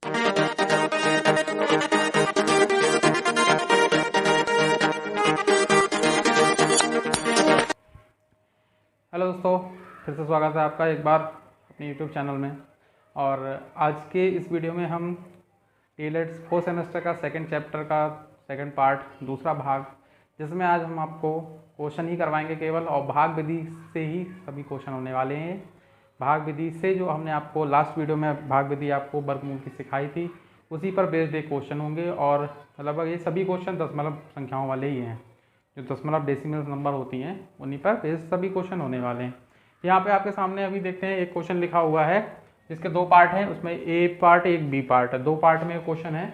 Hello दोस्तों, फिर से स्वागत है आपका एक बार अपने यूट्यूब चैनल में। और आज के इस वीडियो में हम टीएलएड 4 सेमेस्टर का सेकंड चैप्टर का सेकंड पार्ट दूसरा भाग, जिसमें आज हम आपको क्वेश्चन ही करवाएंगे केवल, और भाग विधि से ही सभी क्वेश्चन होने वाले हैं। भाग विधि से जो हमने आपको लास्ट वीडियो में भाग विधि आपको वर्गमूल की सिखाई थी, उसी पर बेस्ड एक क्वेश्चन होंगे। और लगभग ये सभी क्वेश्चन दशमलव संख्याओं वाले ही हैं, जो दशमलव डेसिमल नंबर होती हैं उन्हीं पर बेस्ड सभी क्वेश्चन होने वाले हैं। यहाँ पे आपके सामने अभी देखते हैं एक क्वेश्चन लिखा हुआ है, जिसके दो पार्ट हैं, उसमें ए पार्ट एक बी पार्ट है, दो पार्ट में क्वेश्चन है।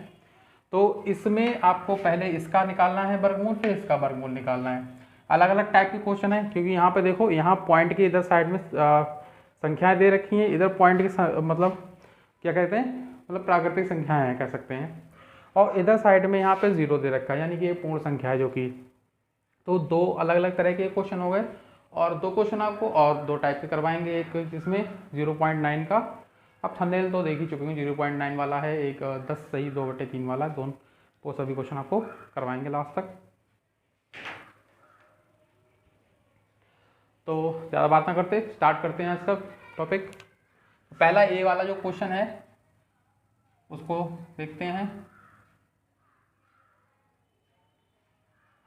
तो इसमें आपको पहले इसका निकालना है वर्गमूल, फिर इसका वर्गमूल निकालना है। अलग अलग टाइप के क्वेश्चन है, क्योंकि यहाँ पे देखो, यहाँ पॉइंट की इधर साइड में संख्याएं दे रखी हैं, इधर पॉइंट की मतलब क्या कहते हैं, मतलब प्राकृतिक संख्याएं हैं कह सकते हैं, और इधर साइड में यहाँ पे 0 दे रखा है, यानी कि ये पूर्ण संख्या है जो कि। तो दो अलग अलग तरह के क्वेश्चन हो गए, और दो क्वेश्चन आपको और दो टाइप के करवाएंगे। एक जिसमें 0.9 का, अब थंबनेल तो देख ही चुके हैं, 0.9 वाला है, एक 10 सही 2/3 वाला, दोनों वो सभी क्वेश्चन आपको करवाएंगे लास्ट तक। तो ज़्यादा बात ना करते स्टार्ट करते हैं आज का टॉपिक। पहला ए वाला जो क्वेश्चन है उसको देखते हैं।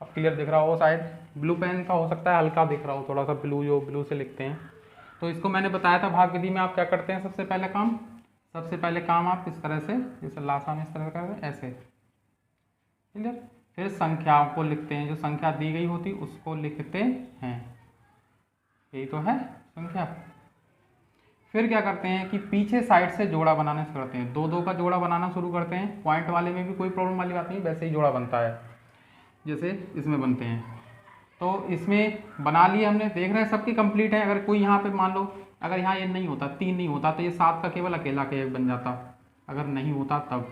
अब क्लियर दिख रहा हो, शायद ब्लू पेन का हो सकता है, हल्का दिख रहा हो थोड़ा सा, ब्लू जो ब्लू से लिखते हैं। तो इसको मैंने बताया था भाग विधि में आप क्या करते हैं, सबसे पहले काम आप इस तरह से, जैसे लासा में इस तरह से करते हैं, ऐसे क्लियर। फिर संख्याओं को लिखते हैं, जो संख्या दी गई होती उसको लिखते हैं, यही तो है संख्या। फिर क्या करते हैं कि पीछे साइड से जोड़ा बनाना शुरू करते हैं, दो दो का जोड़ा बनाना शुरू करते हैं। पॉइंट वाले में भी कोई प्रॉब्लम वाली बात नहीं, वैसे ही जोड़ा बनता है जैसे इसमें बनते हैं। तो इसमें बना लिए हमने, देख रहे हैं सबकी कंप्लीट है। अगर कोई यहाँ पे मान लो, अगर यहाँ ये नहीं होता, 3 नहीं होता, तो ये 7 का केवल अकेला के एक बन जाता, अगर नहीं होता तब।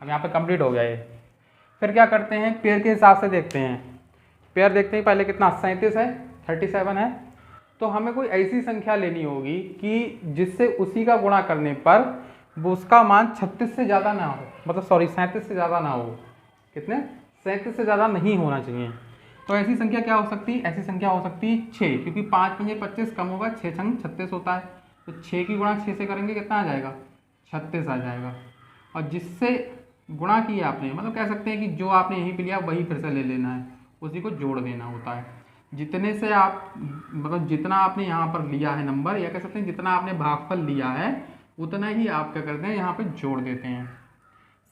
अब यहाँ पे कंप्लीट हो गया ये। फिर क्या करते हैं, पेयर के हिसाब से देखते हैं। पेयर देखते हैं पहले कितना, 37 है, 37 है। तो हमें कोई ऐसी संख्या लेनी होगी कि जिससे उसी का गुणा करने पर वो उसका मान 36 से ज़्यादा ना हो, मतलब सॉरी 37 से ज़्यादा ना हो। कितने, 37 से ज़्यादा नहीं होना चाहिए। तो ऐसी संख्या क्या हो सकती है, ऐसी संख्या हो सकती है 6, क्योंकि 5 पंजे 25 कम होगा, 6 छंग 36 होता है। तो 6 की गुणा 6 से करेंगे कितना आ जाएगा, 36 आ जाएगा। और जिससे गुणा किया आपने, मतलब कह सकते हैं कि जो आपने यहीं पे लिया वही फिर से ले लेना है, उसी को जोड़ देना होता है। जितने से आप, मतलब जितना आपने यहाँ पर लिया है नंबर, या कह सकते हैं जितना आपने भागफल लिया है, उतना ही आप क्या करते हैं, यहाँ पे जोड़ देते हैं।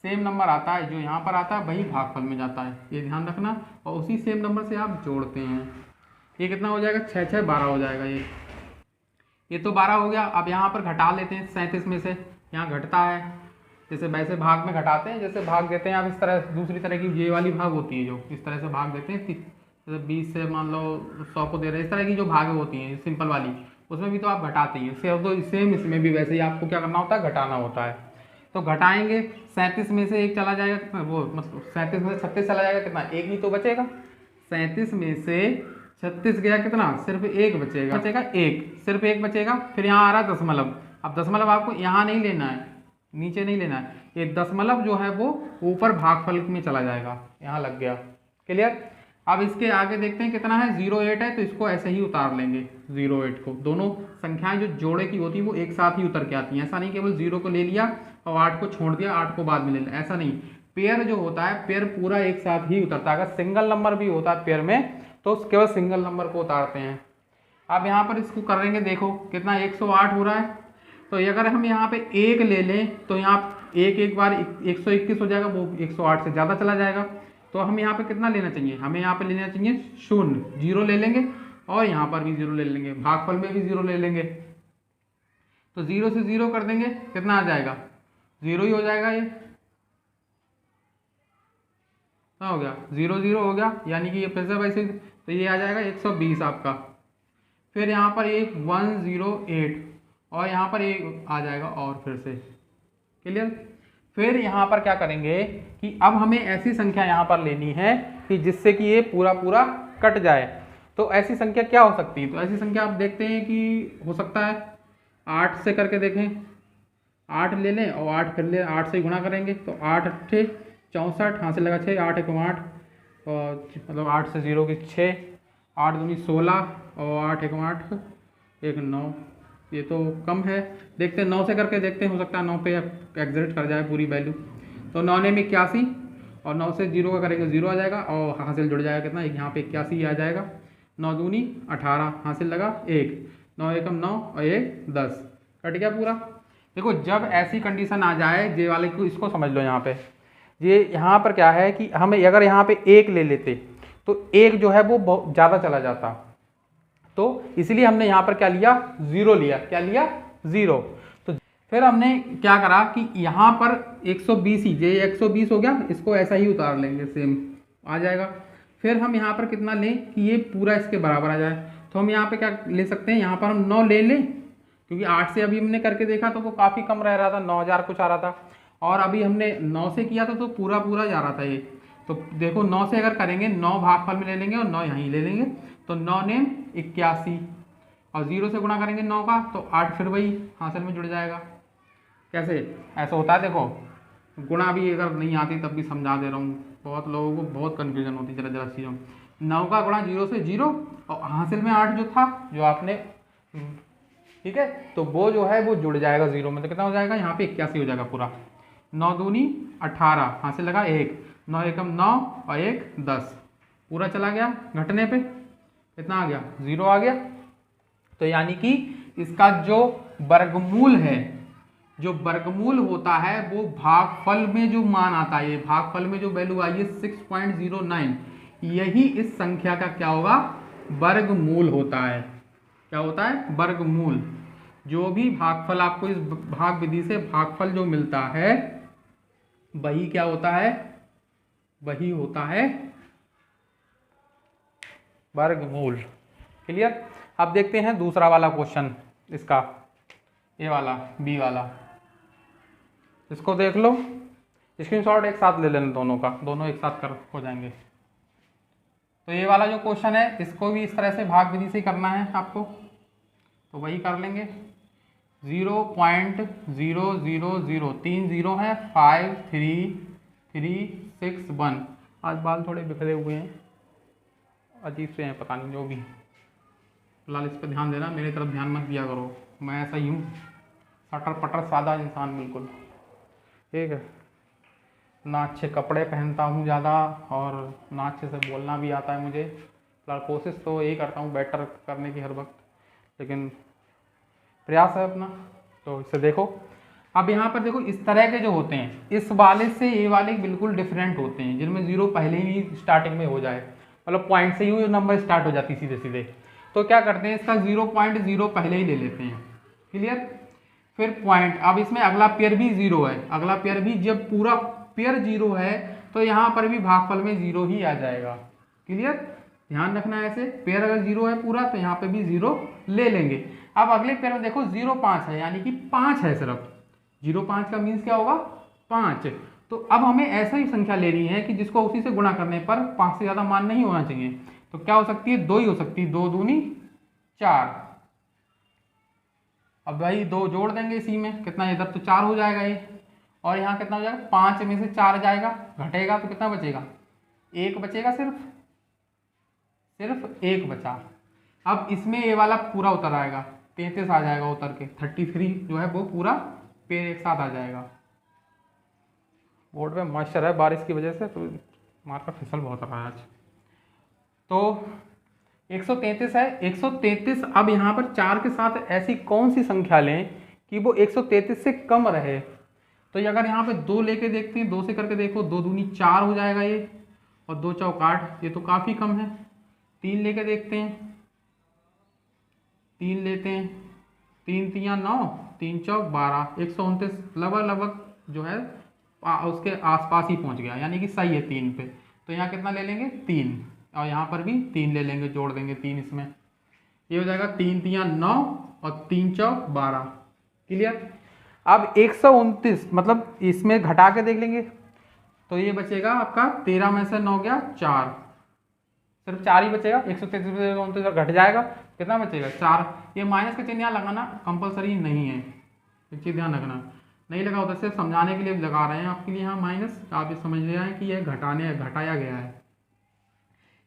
सेम नंबर आता है जो यहाँ पर आता है वही भागफल में जाता है, ये ध्यान रखना। और उसी सेम नंबर से आप जोड़ते हैं। ये कितना हो जाएगा, 6 6 12 हो जाएगा। ये तो 12 हो गया। अब यहाँ पर घटा लेते हैं 37 में से, यहाँ घटता है, जैसे वैसे भाग में घटाते हैं, जैसे भाग देते हैं आप इस तरह, दूसरी तरह की ये वाली भाग होती है जो इस तरह से भाग देते हैं, जैसे 20 से मान लो 100 को दे रहे हैं, इस तरह की जो भागें होती हैं सिंपल वाली, उसमें भी तो आप घटाते हैं। सेम इसमें भी वैसे ही आपको क्या करना होता है, घटाना होता है। तो घटाएंगे, 37 में से एक चला जाएगा कितना, वो मतलब 37 में से 36 चला जाएगा कितना, एक ही तो बचेगा। 37 में से 36 गया कितना, सिर्फ एक बचेगा, एक, सिर्फ एक बचेगा। फिर यहाँ आ रहा है दशमलव। अब दशमलव आपको यहाँ नहीं लेना है, नीचे नहीं लेना है, ये दशमलव जो है वो ऊपर भागफल में चला जाएगा, यहाँ लग गया। क्लियर। अब इसके आगे देखते हैं कितना है, 08 है, तो इसको ऐसे ही उतार लेंगे 08 को। दोनों संख्याएं जो जोड़े की होती है वो एक साथ ही उतर के आती हैं, ऐसा नहीं केवल 0 को ले लिया और 8 को छोड़ दिया, 8 को बाद में ले लिया, ऐसा नहीं। पेयर जो होता है, पेयर पूरा एक साथ ही उतरता है। अगर सिंगल नंबर भी होता है पेयर में, तो केवल सिंगल नंबर को उतारते हैं। अब यहाँ पर इसको करेंगे, देखो कितना 108 हो रहा है। तो अगर हम यहाँ पे 1 ले लें तो यहाँ एक बार 121 हो जाएगा, वो 108 से ज़्यादा चला जाएगा। तो हम यहाँ पे कितना लेना चाहिए, हमें यहाँ पे लेना चाहिए 0, 0 ले लेंगे, और यहाँ पर भी 0 ले लेंगे, भागफल में भी 0 ले लेंगे। तो 0 से 0 कर देंगे, कितना आ जाएगा, 0 ही हो जाएगा। ये क्या हो गया, 0 0 हो गया, यानी कि ये फिर से वैसे, तो ये आ जाएगा 120 आपका। फिर यहाँ पर एक 108, और यहाँ पर एक आ जाएगा, और फिर से क्लियर। फिर यहाँ पर क्या करेंगे कि अब हमें ऐसी संख्या यहाँ पर लेनी है कि जिससे कि ये पूरा पूरा कट जाए। तो ऐसी संख्या क्या हो सकती है, तो ऐसी संख्या आप देखते हैं कि हो सकता है 8 से करके देखें, 8 ले लें और 8 फिर ले 8 से गुणा करेंगे तो 8 अट्ठे 64, हाँ से लगा 6, 8 एकम 8 और मतलब 8 से 0 की 6, 8 दूनी 16 और 8 एकम 8 1 9। ये तो कम है, देखते हैं 9 से करके देखते हैं, हो सकता है 9 पे एग्जिट कर जाए पूरी वैल्यू। तो 9 ने में 81 और 9 से 0 का करेंगे 0 आ जाएगा और हासिल जुड़ जाएगा कितना, यहाँ पे 81 आ जाएगा। 9 दूनी 18, हासिल लगा 1, 9 एकम 9 और 1 10, कट गया पूरा। देखो जब ऐसी कंडीशन आ जाए जे वाले को, इसको समझ लो यहाँ पे, ये यहाँ पर क्या है कि हमें अगर यहाँ पे 1 ले लेते तो 1 जो है वो बहुत ज़्यादा चला जाता, तो इसलिए हमने यहाँ पर क्या लिया, 0 लिया। क्या लिया, 0। तो फिर हमने क्या करा कि यहाँ पर 120 ही, ये 120 हो गया, इसको ऐसा ही उतार लेंगे, सेम आ जाएगा। फिर हम यहाँ पर कितना लें कि ये पूरा इसके बराबर आ जाए, तो हम यहाँ पे क्या ले सकते हैं, यहाँ पर हम 9 ले लें, क्योंकि 8 से अभी हमने करके देखा तो वो काफ़ी कम रह रहा था, 9000 कुछ आ रहा था, और अभी हमने 9 से किया था तो पूरा पूरा जा रहा था ये। तो देखो 9 से अगर करेंगे 9 भागफल में ले लेंगे और 9 यहीं ले लेंगे, तो 9 ने 81 और 0 से गुणा करेंगे 9 का तो 8 फिर वही हासिल में जुड़ जाएगा। कैसे ऐसा होता है, देखो गुणा भी अगर नहीं आती तब भी समझा दे रहा हूँ, बहुत लोगों को बहुत कन्फ्यूजन होती है जरा चीज़ों। 9 का गुणा 0 से 0 और हासिल में 8 जो था जो आपने, ठीक है, तो वो जो है वो जुड़ जाएगा 0 में, तो कितना हो जाएगा, यहाँ पे 81 हो जाएगा पूरा। 9 दूनी 18, हासिल लगा 1, 9 एकम 9 और 1 10, पूरा चला गया, घटने पे कितना आ गया, 0 आ गया। तो यानी कि इसका जो वर्गमूल है, जो वर्गमूल होता है वो भागफल में जो मान आता है, ये भागफल में जो वैल्यू आई है 6.09, यही इस संख्या का क्या होगा, वर्गमूल होता है। क्या होता है, वर्गमूल। जो भी भागफल आपको इस भाग विधि से भागफल जो मिलता है वही क्या होता है, वही होता है वर्गमूल। क्लियर। अब देखते हैं दूसरा वाला क्वेश्चन, इसका ये वाला बी वाला, इसको देख लो, स्क्रीनशॉट एक साथ ले लेना दोनों का, दोनों एक साथ कर हो जाएंगे। तो ये वाला जो क्वेश्चन है इसको भी इस तरह से भाग विधि से करना है आपको, तो वही कर लेंगे। 0.000, 3 0 है, 5 3 3 6 1। आज बाल थोड़े बिखरे हुए हैं, अजीब से हैं, पता नहीं, जो भी फिलहाल इस पर ध्यान देना, मेरी तरफ ध्यान मत दिया करो, मैं ऐसा ही हूँ, सटर पटर सादा इंसान बिल्कुल, ठीक है। ना अच्छे कपड़े पहनता हूँ ज़्यादा और ना अच्छे से बोलना भी आता है मुझे। फिलहाल कोशिश तो यही करता हूँ बेटर करने की हर वक्त, लेकिन प्रयास है अपना। तो इसे देखो, अब यहाँ पर देखो इस तरह के जो होते हैं, इस वाले से ये वाले बिल्कुल डिफरेंट होते हैं, जिनमें 0 पहले ही स्टार्टिंग में हो जाए, मतलब पॉइंट से ही नंबर स्टार्ट हो जाती सीधे सीधे। तो क्या करते हैं, इसका 0.0 पहले ही ले लेते हैं। क्लियर। फिर पॉइंट, अब इसमें अगला पेयर भी 0 है, अगला पेयर भी, जब पूरा पेयर 0 है तो यहाँ पर भी भागफल में 0 ही आ जाएगा। क्लियर। ध्यान रखना है, ऐसे पेयर अगर 0 है पूरा तो यहाँ पे भी 0 ले लेंगे। अब अगले पेयर में देखो 0 5 है, यानी कि 5 है सिर्फ, 0 5 का मीन्स क्या होगा, 5। तो अब हमें ऐसा ही संख्या लेनी है कि जिसको उसी से गुणा करने पर 5 से ज़्यादा मान नहीं होना चाहिए। तो क्या हो सकती है, 2 ही हो सकती है, 2 दूनी 4। अब भाई 2 जोड़ देंगे इसी में, कितना, इधर तो 4 हो जाएगा ये, और यहाँ कितना हो जाएगा, 5 में से 4 जाएगा, घटेगा तो कितना बचेगा, 1 बचेगा, सिर्फ 1 बचा। अब इसमें ये वाला पूरा उतर आएगा, 33 आ जाएगा उतर के, 33 जो है वो पूरा पेड़ एक साथ आ जाएगा। बोर्ड में मॉइस्चर है बारिश की वजह से, तो मार का फिसल बहुत रहा है आज। तो 133 है, 133। अब यहाँ पर 4 के साथ ऐसी कौन सी संख्या लें कि वो 133 से कम रहे। तो ये अगर यहाँ पे 2 लेके देखते हैं, 2 से करके देखो, 2 दूनी 4 हो जाएगा ये, और 2 चौक 8, ये तो काफ़ी कम है। 3 लेके देखते हैं, 3 लेते हैं, 3 3 9, 3 चौक 12, 129 लगभग जो है उसके आसपास ही पहुँच गया, यानी कि सही है 3 पे। तो यहाँ कितना ले लेंगे, 3, और यहाँ पर भी 3 ले लेंगे, जोड़ देंगे 3 इसमें, ये हो जाएगा 3 3 9 और 3 चौक 12। क्लियर। अब 129 मतलब इसमें घटा के देख लेंगे, तो ये बचेगा आपका 13 में से 9 गया 4, सिर्फ 4 ही बचेगा। 133 घट जाएगा, कितना बचेगा, 4। ये माइनस का चिन्ह यहाँ लगाना कंपलसरी नहीं है, एक चीज़ ध्यान रखना, नहीं लगा होता, सिर्फ समझाने के लिए लगा रहे हैं आपके लिए यहाँ माइनस, आप ये समझ रहे हैं कि यह घटाया गया है।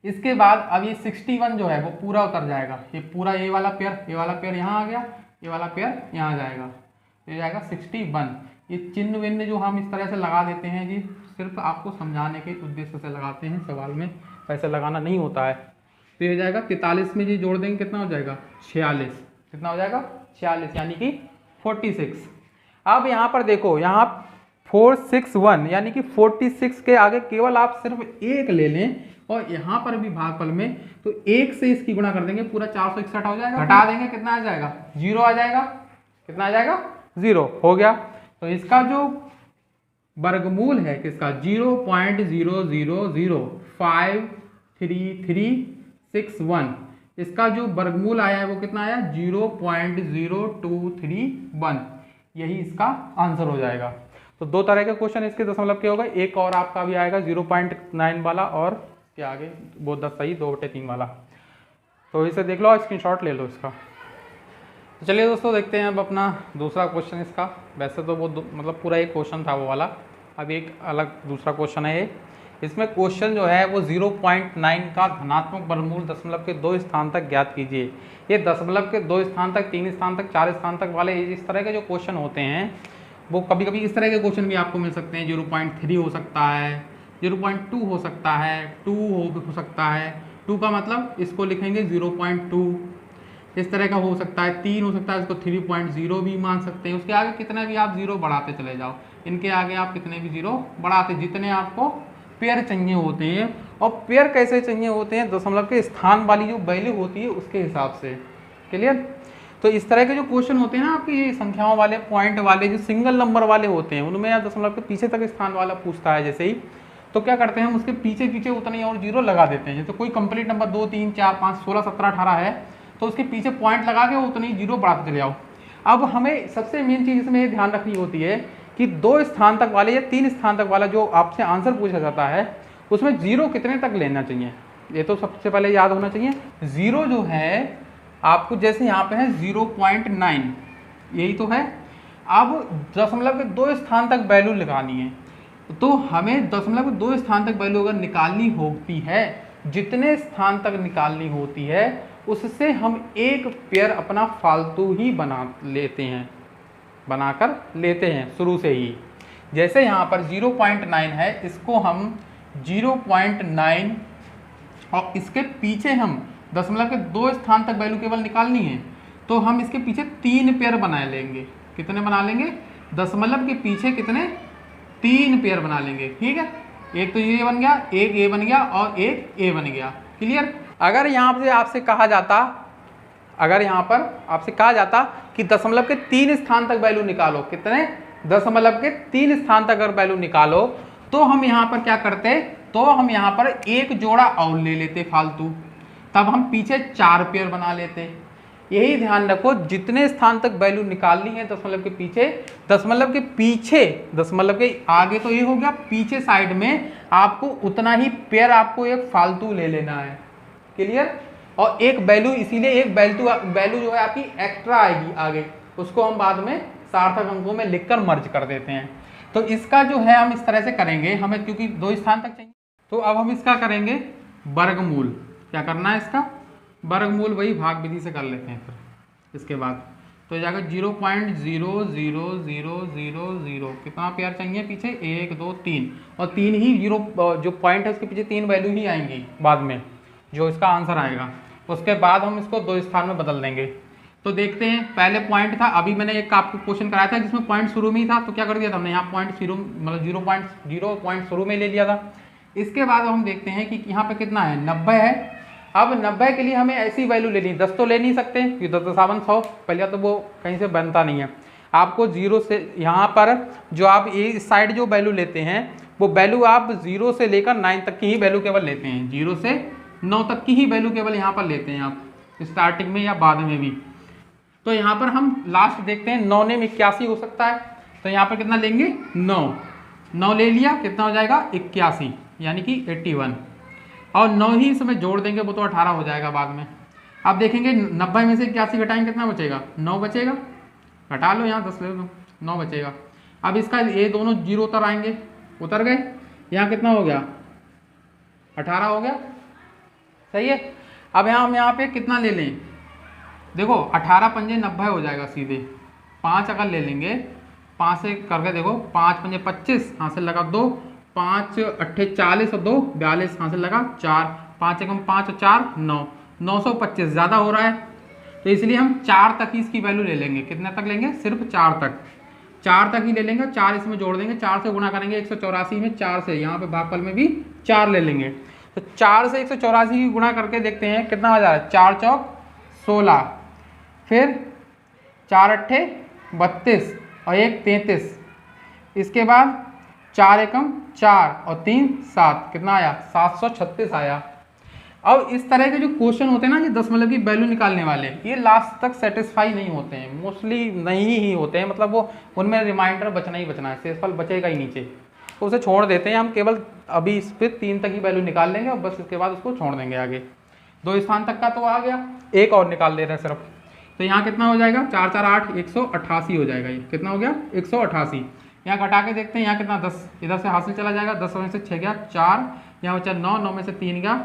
इसके बाद अब ये 61 जो है वो पूरा उतर जाएगा, ये पूरा ये वाला पेयर यहाँ आ गया, ये वाला पेयर यहाँ आ जाएगा, ये जाएगा 61। ये चिन्ह विन्ह जो हम इस तरह से लगा देते हैं जी, सिर्फ आपको समझाने के उद्देश्य से लगाते हैं, सवाल में वैसे लगाना नहीं होता है। तो ये जाएगा 43 में जी जोड़ देंगे कितना हो जाएगा 46, कितना हो जाएगा 46 यानी कि 46। अब यहाँ पर देखो, यहाँ 461 यानी कि 46 के आगे केवल आप सिर्फ एक ले लें और यहाँ पर भी भागफल में तो एक से इसकी गुणा कर देंगे, पूरा 461 हो जाएगा, घटा देंगे कितना आ जाएगा 0 आ जाएगा, कितना आ जाएगा 0 हो गया। तो इसका जो वर्गमूल है किसका 0.00053361, इसका जो वर्गमूल आया है वो कितना आया 0.0231, यही इसका आंसर हो जाएगा। तो दो तरह के क्वेश्चन इसके दशमलव के होगा, एक और आपका भी आएगा 0.9 वाला और के आगे वो 10 सही 2/3 वाला। तो इसे देख लो, स्क्रीनशॉट ले लो इसका। तो चलिए दोस्तों देखते हैं अब अपना दूसरा क्वेश्चन इसका। वैसे तो वो मतलब पूरा एक क्वेश्चन था वो वाला, अब एक अलग दूसरा क्वेश्चन है ये। इसमें क्वेश्चन जो है वो 0.9 का धनात्मक वर्गमूल दशमलव के 2 स्थान तक ज्ञात कीजिए। ये दशमलव के 2 स्थान तक, 3 स्थान तक, 4 स्थान तक वाले इस तरह के जो क्वेश्चन होते हैं वो कभी कभी इस तरह के क्वेश्चन भी आपको मिल सकते हैं। 0.3 हो सकता है, 0.2 हो सकता है, 2 हो सकता है, 2 का मतलब इसको लिखेंगे 0.2, इस तरह का हो सकता है, 3 हो सकता है, इसको 3.0 भी मान सकते हैं। उसके आगे कितना भी आप 0 बढ़ाते चले जाओ, इनके आगे आप कितने भी 0 बढ़ाते, जितने आपको पेयर चाहिए होते हैं। और पेयर कैसे चाहिए होते हैं, दशमलव के स्थान वाली जो वैल्यू होती है उसके हिसाब से। क्लियर? तो इस तरह के जो क्वेश्चन होते हैं ना आपके, ये संख्याओं वाले, पॉइंट वाले, जो सिंगल नंबर वाले होते हैं, उनमें या दशमलव के पीछे तक स्थान वाला पूछता है जैसे ही, तो क्या करते हैं हम उसके पीछे पीछे उतने और 0 लगा देते हैं। जैसे कोई कंप्लीट नंबर 2 3 4 5 16 17 18 है तो उसके पीछे पॉइंट लगा के उतनी 0 बढ़ाते चले जाओ। अब हमें सबसे मेन चीज़ इसमें ये ध्यान रखनी होती है कि 2 स्थान तक वाले या 3 स्थान तक वाला जो आपसे आंसर पूछा जाता है उसमें 0 कितने तक लेना चाहिए, ये तो सबसे पहले याद होना चाहिए। 0 जो है आपको, जैसे यहाँ पे है 0.9, यही तो है। अब दशमलव के 2 स्थान तक वैल्यू लगानी है, तो हमें दशमलव के 2 स्थान तक वैल्यू अगर निकालनी होती है, जितने स्थान तक निकालनी होती है उससे हम एक पेयर अपना फालतू ही बनाकर लेते हैं शुरू से ही। जैसे यहाँ पर 0.9 है, इसको हम 0.9 और इसके पीछे हम दशमलव के 2 स्थान तक वैल्यू केवल निकालनी है, तो हम इसके पीछे 3 पेयर बना लेंगे। कितने बना लेंगे? दशमलव के पीछे कितने? 3 पेयर बना लेंगे। ठीक है, एक तो ये बन गया, एक ए बन गया और एक ए बन गया। क्लियर? अगर यहाँ पर आपसे कहा जाता कि दशमलव के 3 स्थान तक वैल्यू निकालो, कितने? दशमलव के 3 स्थान तक अगर वैल्यू निकालो, तो हम यहाँ पर क्या करते? तो हम यहाँ पर एक जोड़ा और ले लेते फालतू, तब हम पीछे 4 पेयर बना लेते। यही ध्यान रखो, जितने स्थान तक वैल्यू निकालनी है दशमलव के पीछे, दशमलव के पीछे, दशमलव के आगे तो ये हो गया, पीछे साइड में आपको उतना ही पेयर आपको एक फालतू ले लेना है। क्लियर? और एक वैल्यू, इसीलिए एक वैल्यू जो है आपकी एक्स्ट्रा आएगी आगे, उसको हम बाद में सार्थक अंकों में लिखकर मर्ज कर देते हैं। तो इसका जो है हम इस तरह से करेंगे, हमें क्योंकि 2 स्थान तक चाहिए, तो अब हम इसका करेंगे वर्गमूल। क्या करना है इसका? वर्गमूल वही भाग विधि से कर लेते हैं फिर इसके बाद। तो जाएगा 0.00000, कितना पेयर चाहिए पीछे? 1 2 3, और 3 ही 0 जो पॉइंट है उसके पीछे 3 वैल्यू ही आएंगी बाद में, जो इसका आंसर आएगा। उसके बाद हम इसको 2 स्थान में बदल देंगे। तो देखते हैं, पहले पॉइंट था, अभी मैंने एक आपको क्वेश्चन कराया था जिसमें पॉइंट शुरू में ही था, तो क्या कर दिया था हमने यहाँ पॉइंट शुरू, मतलब 0 पॉइंट शुरू में ले लिया था। इसके बाद हम देखते हैं कि यहाँ पे कितना है, 90 है। अब 90 के लिए हमें ऐसी वैल्यू लेनी है, 10 तो ले नहीं सकते क्योंकि 10 × 100, पहले तो वो कहीं से बनता नहीं है। आपको 0 से यहाँ पर जो आप इस साइड जो वैल्यू लेते हैं वो वैल्यू आप 0 से लेकर 9 तक की ही वैल्यू केवल लेते हैं, 0 से 9 तक की ही वैल्यू केवल यहाँ पर लेते हैं आप, स्टार्टिंग में या बाद में भी। तो यहाँ पर हम लास्ट देखते हैं, 9 ने 81 हो सकता है, तो यहाँ पर कितना लेंगे? 9 ले लिया, कितना हो जाएगा? 81 यानी कि 81, और 9 ही इसमें जोड़ देंगे, वो तो 18 हो जाएगा बाद में। अब देखेंगे 90 में से 81 घटाएंगे, कितना बचेगा? 9 बचेगा, घटा लो, यहाँ 10 ले लो, 9 बचेगा। अब इसका ये दोनों जीरो उतर आएंगे, उतर गए। यहाँ कितना हो गया, 18 हो गया, सही है। अब हम यहाँ पे कितना ले लें, देखो 18 पंजे 90 हो जाएगा सीधे। 5 अगर ले लेंगे, 5 से करके देखो, 5 पंजे 25, यहाँ से लगा 2, 5 अट्ठे 40 और 2 42, यहाँ से लगा 4, 5 एकम 5 और 4 9, 925 ज़्यादा हो रहा है, तो इसलिए हम 4 तक ही इसकी वैल्यू ले लेंगे। कितने तक लेंगे, सिर्फ 4 तक, 4 तक ही ले लेंगे। 4 इसमें जोड़ देंगे, 4 से गुणा करेंगे 184 में, 4 से यहाँ पे भागफल में भी 4 ले लेंगे। तो 4 से 184 की गुणा करके देखते हैं कितना आ जा रहा है, 4 चौक 16, फिर 4 अट्ठे 32 और 1 33, इसके बाद 4 एकम 4 और 3 7, कितना आया, 736 आया। अब इस तरह के जो क्वेश्चन होते हैं ना, ये दशमलव की वैल्यू निकालने वाले, ये लास्ट तक सेटिस्फाई नहीं होते हैं, मोस्टली नहीं ही होते हैं, मतलब वो उनमें रिमाइंडर बचना ही बचना है, शेषफल बचेगा ही नीचे, तो उसे छोड़ देते हैं हम। केवल अभी इस पर 3 तक ही वैल्यू निकाल लेंगे और बस इसके बाद उसको छोड़ देंगे आगे। 2 स्थान तक का तो आ गया, एक और निकाल ले रहे हैं सिर्फ। तो यहाँ कितना हो जाएगा, 4 4 8 188 हो जाएगा। ये कितना हो गया, 188। यहाँ घटा के देखते हैं, यहाँ कितना 10 इधर से हासिल चला जाएगा, 10 में से 6 गया 4, यहाँ बचा 9, 9 में से 3 गया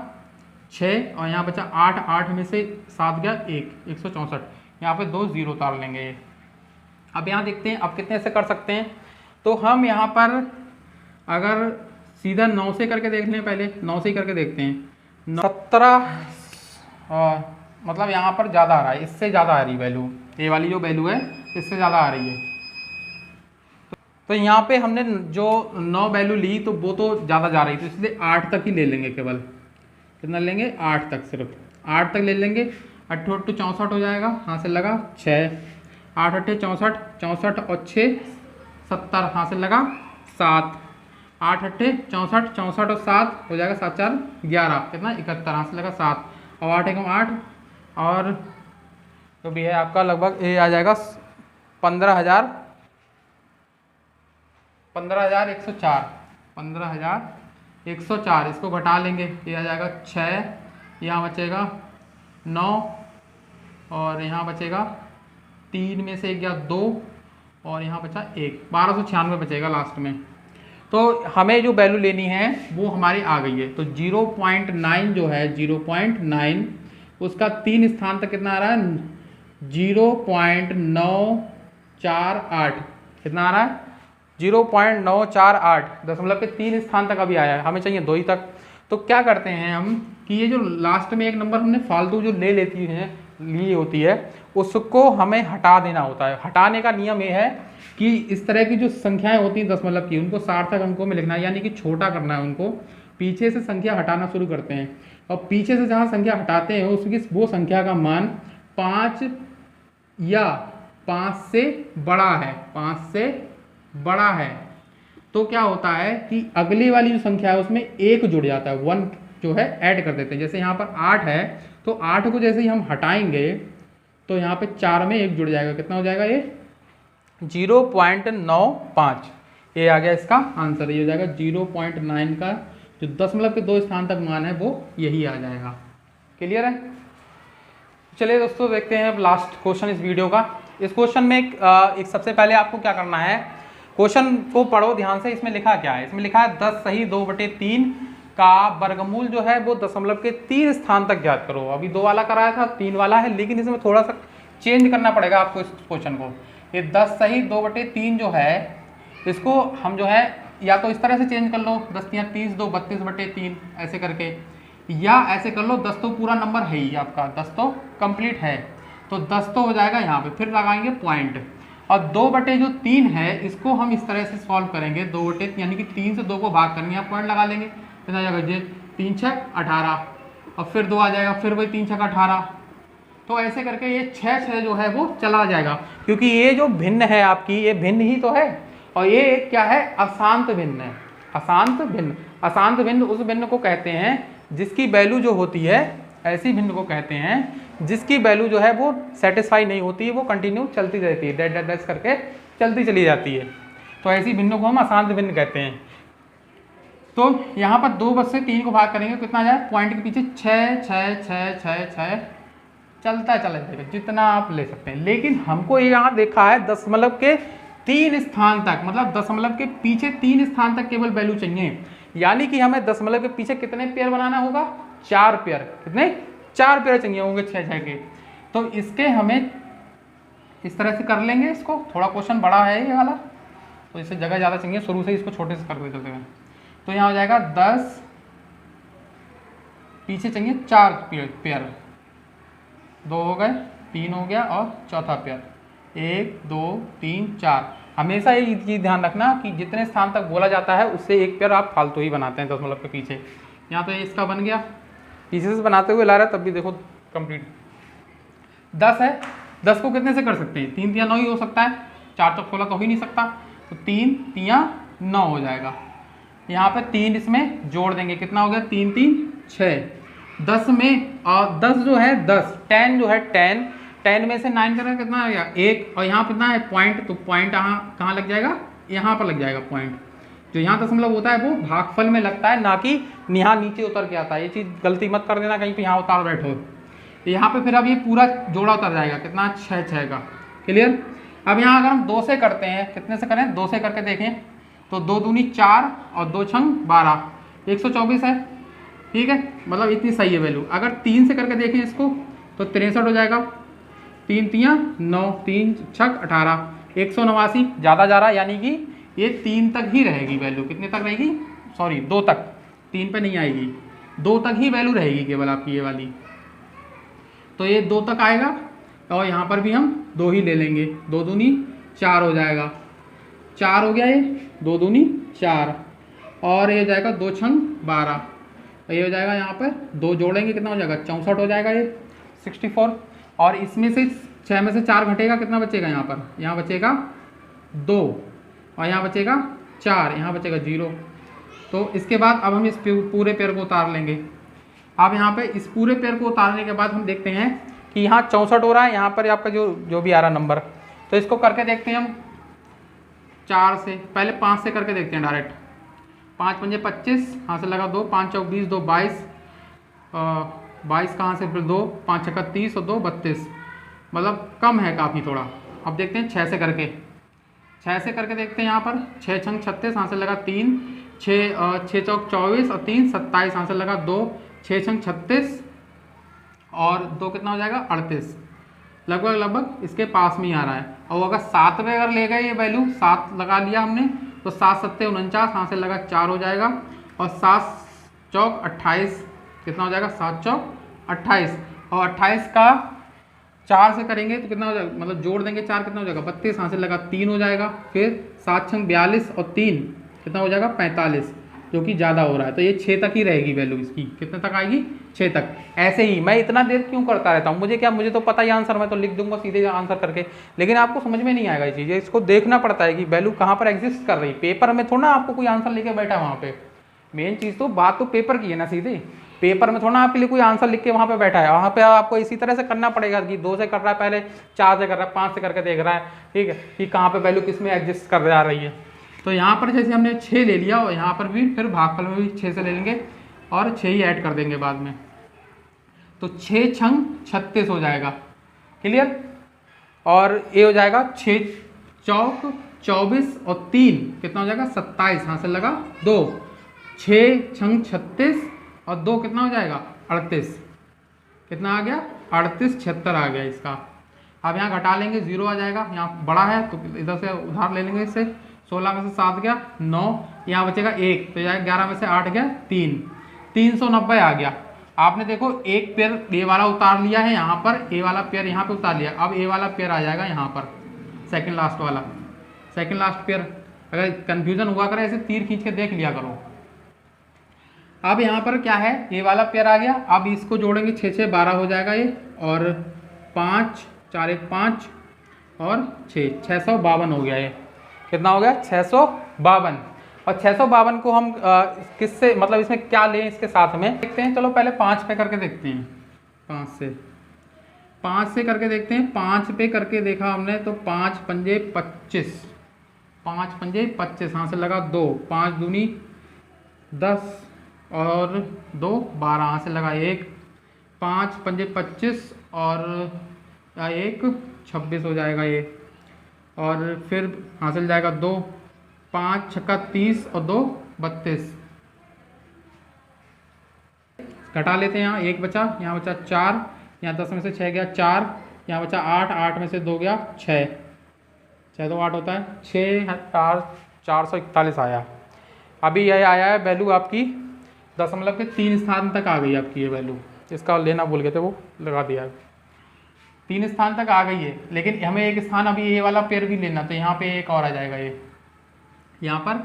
6, और यहाँ बचा 8, 8 में से 7 गया 1, 164। यहाँ पे 2 जीरो उतार लेंगे। अब यहाँ देखते हैं अब कितने से कर सकते हैं। तो हम यहाँ पर अगर सीधा 9 से करके देख लें, पहले 9 से ही करके देखते हैं। 17 मतलब यहाँ पर ज़्यादा आ रहा है, इससे ज़्यादा आ रही वैल्यू, ये वाली जो वैल्यू है इससे ज़्यादा आ रही है। तो यहाँ पे हमने जो 9 वैल्यू ली तो वो तो ज़्यादा जा रही थी, इसलिए 8 तक ही ले लेंगे। केवल कितना लेंगे, 8 तक, सिर्फ 8 तक ले लेंगे। 8 8 64 हो जाएगा, यहाँ से लगा 6, 8 8 64, 64 और 6 70, यहाँ से लगा 7, 8 8 64, 64 और 7 हो जाएगा 7 4 11, कितना 71, यहाँ से लगा 7, और 8 एकम 8, और जो भी है आपका लगभग ये आ जाएगा 15,104, 15,104। इसको घटा लेंगे, ये आ जाएगा 6, यहाँ बचेगा 9, और यहाँ बचेगा 3 में से गया 2, और यहाँ बचा 1, 1296 बचेगा लास्ट में। तो हमें जो वैल्यू लेनी है वो हमारी आ गई है। तो 0.9 जो है, 0.9 उसका 3 स्थान तक कितना आ रहा है, 0.948, कितना आ रहा है, 0.948, दशमलव के 3 स्थान तक अभी आया है, हमें चाहिए 2 ही तक। तो क्या करते हैं हम कि ये जो लास्ट में एक नंबर हमने फालतू जो ले लेती है ली होती है उसको हमें हटा देना होता है। हटाने का नियम ये है कि इस तरह की जो संख्याएं होती हैं दशमलव की, उनको सार्थक अंकों में लिखना है, यानी कि छोटा करना है उनको। पीछे से संख्या हटाना शुरू करते हैं, और पीछे से जहाँ संख्या हटाते हैं उसकी वो संख्या का मान 5 या 5 से बड़ा है, 5 से बड़ा है, तो क्या होता है कि अगली वाली जो संख्या है उसमें 1 जुड़ जाता है, 1 जो है ऐड कर देते हैं। जैसे यहाँ पर 8 है, तो 8 को जैसे ही हम हटाएंगे तो यहाँ पे 4 में 1 जुड़ जाएगा, कितना हो जाएगा ये 0.95, ये आ गया इसका आंसर। ये हो जाएगा 0.9 का जो दशमलव के 2 स्थान तक मान है वो यही आ जाएगा। क्लियर है। चलिए दोस्तों देखते हैं अब लास्ट क्वेश्चन इस वीडियो का। इस क्वेश्चन में एक सबसे पहले आपको क्या करना है, क्वेश्चन को पढ़ो ध्यान से। इसमें लिखा क्या है, इसमें लिखा है 10 सही 2/3 का वर्गमूल जो है वो दशमलव के 3 स्थान तक ज्ञात करो। अभी 2 वाला कराया था, 3 वाला है, लेकिन इसमें थोड़ा सा चेंज करना पड़ेगा आपको इस क्वेश्चन को। ये 10 सही 2/3 जो है इसको हम जो है या तो इस तरह से चेंज कर लो, 10 3 30 2 32/3 ऐसे करके, या ऐसे कर लो 10 तो पूरा नंबर है ही आपका, 10 तो कंप्लीट है, तो 10 तो हो जाएगा यहाँ पे, फिर लगाएंगे पॉइंट। और 2/3 है इसको हम इस तरह से सॉल्व करेंगे, 2/3 यानी कि 3 से 2 को भाग करेंगे, यहाँ पॉइंट लगा लेंगे, कितना जाएगा ये 3 6 18, और फिर 2 आ जाएगा, फिर वही 3 6 18, तो ऐसे करके ये 6 6 जो है वो चला जाएगा, क्योंकि ये जो भिन्न है आपकी ये भिन्न ही तो है, और ये क्या है अशांत भिन्न है। अशांत भिन्न, अशांत भिन्न उस भिन्न को कहते हैं जिसकी वैल्यू जो होती है, ऐसी भिन्न को कहते हैं जिसकी वैल्यू जो है वो सेटिस्फाई नहीं होती है, वो कंटिन्यू चलती रहती है, डैश डैश डैश करके चलती चली जाती है, तो ऐसी भिन्न को हम अशांत भिन्न कहते हैं। तो यहाँ पर 2 बस से 3 को भाग करेंगे, कितना जाए पॉइंट के पीछे 6 6 6 6 6 चलता है, चला जाएगा जितना आप ले सकते हैं। लेकिन हमको यहाँ देखा है दशमलव के 3 स्थान तक, मतलब दशमलव के पीछे 3 स्थान तक केवल वैल्यू चाहिए। यानी कि हमें दशमलव के पीछे कितने पेयर बनाना होगा? 4 पेयर। कितने? 4 पेयर चाहिए होंगे 6 के। तो इसके हमें इस तरह से कर लेंगे इसको, थोड़ा क्वेश्चन बड़ा है ये वाला तो इससे जगह ज़्यादा चाहिए, शुरू से इसको छोटे से करते चलते हैं। तो यहाँ हो जाएगा 10, पीछे चाहिए 4 पेयर, 2 हो गए, 3 हो गया और चौथा पेयर 1 2 3 4। हमेशा ये चीज़ ध्यान रखना कि जितने स्थान तक बोला जाता है उससे एक पेयर आप फालतू ही बनाते हैं दशमलव के पीछे। यहाँ तो इसका बन गया, पीछे से बनाते हुए ला रहा है तब भी देखो कंप्लीट। 10 है, 10 को कितने से कर सकते हैं? 3 3 9 ही हो सकता है, 4 चौक 16 तो हो ही नहीं सकता, तो 3 3 9 हो जाएगा। यहाँ पे 3 इसमें जोड़ देंगे, कितना हो गया? 3 3 6। 10 में और 10 जो है 10 जो है 10 में से 9 करें कितना आ गया? 1। और यहाँ कितना है? पॉइंट, तो पॉइंट कहाँ लग जाएगा? यहाँ पर लग जाएगा पॉइंट। जो यहाँ दशमलव होता है वो भागफल में लगता है, ना कि यहाँ नीचे उतर के आता है। ये चीज़ गलती मत कर देना कहीं पे यहाँ उतार बैठो। यहाँ पे फिर अब ये पूरा जोड़ा उतर जाएगा, कितना? 6 का। क्लियर? अब यहाँ अगर हम 2 से करते हैं, कितने से करें? 2 से करके देखें तो 2 दूनी 4 और 2 छंग 12, 124 है। ठीक है, मतलब इतनी सही है वैल्यू। अगर 3 से करके देखें इसको तो 63 हो जाएगा, 3 3 9, 3 6 18, 189 ज़्यादा जा रहा, यानी कि ये 3 तक ही रहेगी वैल्यू। कितने तक रहेगी? सॉरी 2 तक, 3 पे नहीं आएगी, 2 तक ही वैल्यू रहेगी केवल आपकी ये वाली। तो ये 2 तक आएगा और यहाँ पर भी हम 2 ही ले लेंगे, 2 दूनी 4 हो जाएगा, 4 हो गया ये, 2 दूनी 4 और ये हो जाएगा 2 छंग 12। ये हो जाएगा, यहाँ पर 2 जोड़ेंगे कितना हो जाएगा? 64 हो जाएगा ये, 64। और इसमें से 6 में से 4 घटेगा, कितना बचेगा यहाँ पर? यहाँ बचेगा 2 और यहाँ बचेगा 4, यहाँ बचेगा 0। तो इसके बाद अब हम इस पूरे पेयर को उतार लेंगे। अब यहाँ पे इस पूरे पेयर को उतारने के बाद हम देखते हैं कि यहाँ 64 हो रहा है, यहाँ पर आपका जो भी आ रहा नंबर। तो इसको करके देखते हैं हम 4 से, पहले 5 से करके देखते हैं डायरेक्ट। 5 पंजे 25, यहाँ से लगा 2, 5 चौक 20, 2 22, 22 कहाँ से? फिर 2, 5 छक्का 30 और 2 32, मतलब कम है काफ़ी थोड़ा। अब देखते हैं 6 से करके, 6 से करके देखते हैं यहाँ पर। 6 छंग 36, यहाँ से लगा 3, 6 चौक 24 और 3 27, यहाँ से लगा 2, 6 छंग 36 और 2 कितना हो जाएगा? 38, लगभग इसके पास में ही आ रहा है। और अगर 7 में अगर ले गए ये वैल्यू, 7 लगा लिया हमने तो 7 7 49, यहाँ से लगा 4 हो जाएगा और 7 चौक 28, कितना हो जाएगा? 7 चौक 28 और 28 का 4 से करेंगे तो कितना हो जाएगा? मतलब जोड़ देंगे 4, कितना हो जाएगा? 32, यहाँ से लगा 3 हो जाएगा, फिर 7 छंग 42 और 3 कितना हो जाएगा? 45, जो कि ज़्यादा हो रहा है। तो ये 6 तक ही रहेगी वैल्यू इसकी। कितने तक आएगी? 6 तक। ऐसे ही मैं इतना देर क्यों करता रहता हूँ? मुझे क्या, मुझे तो पता ही आंसर, मैं तो लिख दूंगा सीधे आंसर करके, लेकिन आपको समझ में नहीं आएगा ये चीज़। इसको देखना पड़ता है कि वैल्यू कहाँ पर एग्जिस्ट कर रही है। पेपर में थोड़ा आपको कोई आंसर लेके बैठा है वहाँ पे। मेन चीज़ तो बात तो पेपर की है ना, सीधे पेपर में थोड़ा आपके लिए कोई आंसर लिख के वहाँ पे बैठा है। वहाँ पे आपको इसी तरह से करना पड़ेगा कि 2 से कर रहा है, पहले 4 से कर रहा है, 5 से करके देख रहा है, ठीक है, कि कहाँ पे वैल्यू किस में एग्जिस्ट कर जा रही है। तो यहाँ पर जैसे हमने 6 ले लिया और यहाँ पर भी फिर भागफल में भी 6 से ले लेंगे और 6 ही ऐड कर देंगे बाद में। तो 6 छंग 36 हो जाएगा। क्लियर? और ये हो जाएगा 6 चौक 24 और 3 कितना हो जाएगा? 27, यहाँ से लगा 2, 6 छंग 36 और 2 कितना हो जाएगा? 38, कितना आ गया? 38 76 आ गया इसका। अब यहाँ घटा लेंगे, 0 आ जाएगा, यहाँ बड़ा है तो इधर से उधार ले लेंगे इससे। 16 में से 7 गया 9, यहाँ बचेगा 1, तो जाएगा 11 में से 8 गया 3, 390 आ गया। आपने देखो एक पेयर ए वाला उतार लिया है यहाँ पर, ए वाला पेयर यहाँ पे उतार लिया। अब ए वाला पेयर आ जाएगा यहाँ पर, सेकंड लास्ट वाला, सेकंड लास्ट पेयर। अगर कंफ्यूजन हुआ करे ऐसे तीर खींच के देख लिया करो। अब यहाँ पर क्या है? ए वाला पेयर आ गया। अब इसको जोड़ेंगे 6 6 12 हो जाएगा ये, और 5 4 1 5 और 6 652 हो गया ये। कितना हो गया? 652। और 652 को हम किससे, मतलब इसमें क्या लें इसके साथ में देखते हैं। चलो पहले 5 पे करके देखते हैं। 5 से करके देखते हैं। 5 पे करके देखा हमने तो 5 पंजे 25, 5 पंजे 25, यहाँ से लगा 2, 5 दूनी 10 और 2 12, यहाँ से लगा 1, 5 पंजे 25 और 1 26 हो जाएगा ये। और फिर हासिल जाएगा 2, 5 छक्का 30 और 2 32। घटा लेते हैं, यहाँ 1 बचा, यहाँ बचा 4, यहाँ 10 में से 6 गया 4, यहाँ बचा 8, 8 में से 2 गया 6, 6 तो 8 होता है, 6 4 441 आया। अभी यह आया है वैल्यू आपकी दशमलव के 3 स्थान तक आ गई आपकी ये वैल्यू। इसका लेना भूल गए थे, वो लगा दिया है। 3 स्थान तक आ गई है, लेकिन हमें एक स्थान अभी ये वाला पेयर भी लेना, तो यहाँ पे एक और आ जाएगा ये यहाँ पर,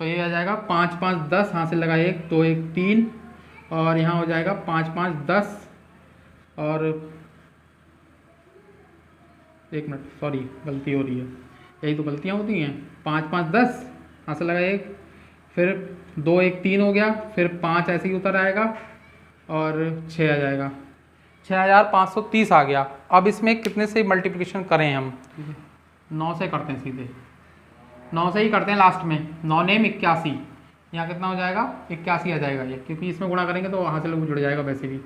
तो ये आ जाएगा 5 5 10, यहाँ से लगा 1 2 1 3, और यहाँ हो जाएगा 5 5 10, और 1 मिनट सॉरी गलती हो रही है, यही तो गलतियाँ होती हैं। 5 5 10, यहाँ से लगा 1, फिर 2 1 3 हो गया, फिर 5 ऐसे ही उतर आएगा और 6 आ जाएगा, 6530 आ गया। अब इसमें कितने से मल्टीप्लिकेशन करें हम? 9 से करते हैं, सीधे 9 से ही करते हैं लास्ट में। 9 नेम 81, यहाँ कितना हो जाएगा 81 आ जाएगा ये, क्योंकि इसमें गुणा करेंगे तो वहाँ से लोग जुड़ जाएगा वैसे भी।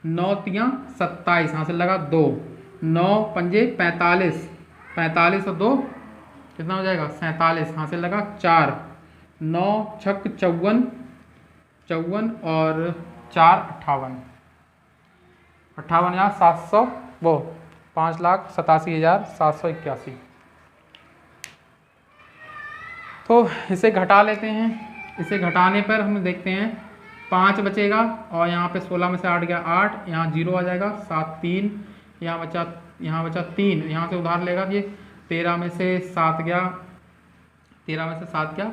9 तियाँ 27, यहाँ से लगा 2, 9 पंजे 45, 45 और 2 कितना हो जाएगा 47, यहाँ से लगा 4, 9 छक 54, 54 और 4 58, 58 या 700 वो 5,87,781। तो इसे घटा लेते हैं। इसे घटाने पर हम देखते हैं 5 बचेगा, और यहाँ पे 16 में से 8 गया 8, यहाँ 0 आ जाएगा 7 3, यहाँ बचा 3, यहाँ से उधार लेगा ये 13 में से 7 गया, 13 में से 7 गया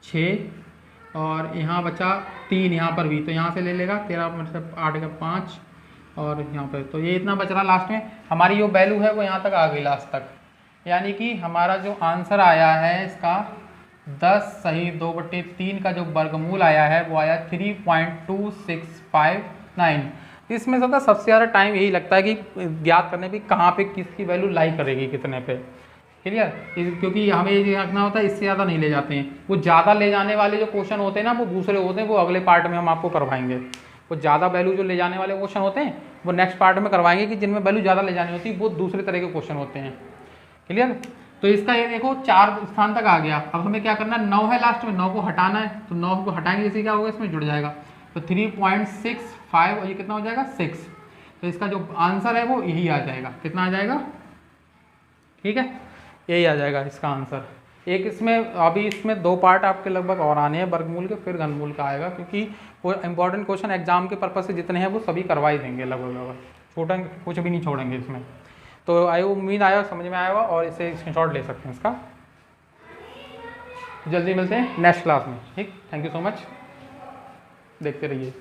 6, और यहाँ बचा 3 यहाँ पर भी, तो यहाँ से ले लेगा 13 में से 8 गया 5, और यहाँ पर तो ये इतना बच रहा। लास्ट में हमारी जो वैल्यू है वो यहाँ तक आ गई लास्ट तक, यानी कि हमारा जो आंसर आया है इसका 10 सही 2/3 का जो वर्गमूल आया है वो आया 3.2659। इसमें सबसे ज़्यादा टाइम यही लगता है कि ज्ञात करने पे कहाँ पे किसकी वैल्यू लाई करेगी कितने पे, क्लियर। क्योंकि हमें ये रखना होता है, इससे ज़्यादा नहीं ले जाते हैं। वो ज़्यादा ले जाने वाले जो क्वेश्चन होते हैं ना वो दूसरे होते हैं, वो अगले पार्ट में हम आपको करवाएंगे। वो ज़्यादा वैल्यू जो ले जाने वाले क्वेश्चन होते हैं वो नेक्स्ट पार्ट में करवाएंगे, कि जिनमें वैल्यू ज़्यादा ले जानी होती है वो दूसरे तरह के क्वेश्चन होते हैं, क्लियर। तो इसका ये देखो 4 स्थान तक आ गया। अब हमें क्या करना है, 9 है लास्ट में, 9 को हटाना है, तो 9 को हटाएंगे जैसे क्या होगा इसमें जुड़ जाएगा, तो 3.65 और ये कितना हो जाएगा 6। तो इसका जो आंसर है वो यही आ जाएगा, कितना आ जाएगा, ठीक है, यही आ जाएगा इसका आंसर। एक इसमें अभी इसमें 2 पार्ट आपके लगभग और आने हैं वर्गमूल के, फिर घनमूल का आएगा, क्योंकि वो इंपॉर्टेंट क्वेश्चन एग्जाम के पर्पज से जितने हैं वो सभी करवा ही देंगे लगभग, छोड़ेंगे कुछ भी नहीं छोड़ेंगे इसमें। तो उम्मीद आया समझ में आया होगा, और इसे स्क्रीनशॉट ले सकते हैं इसका। जल्दी मिलते हैं नेक्स्ट क्लास में, ठीक, थैंक यू सो मच, देखते रहिए।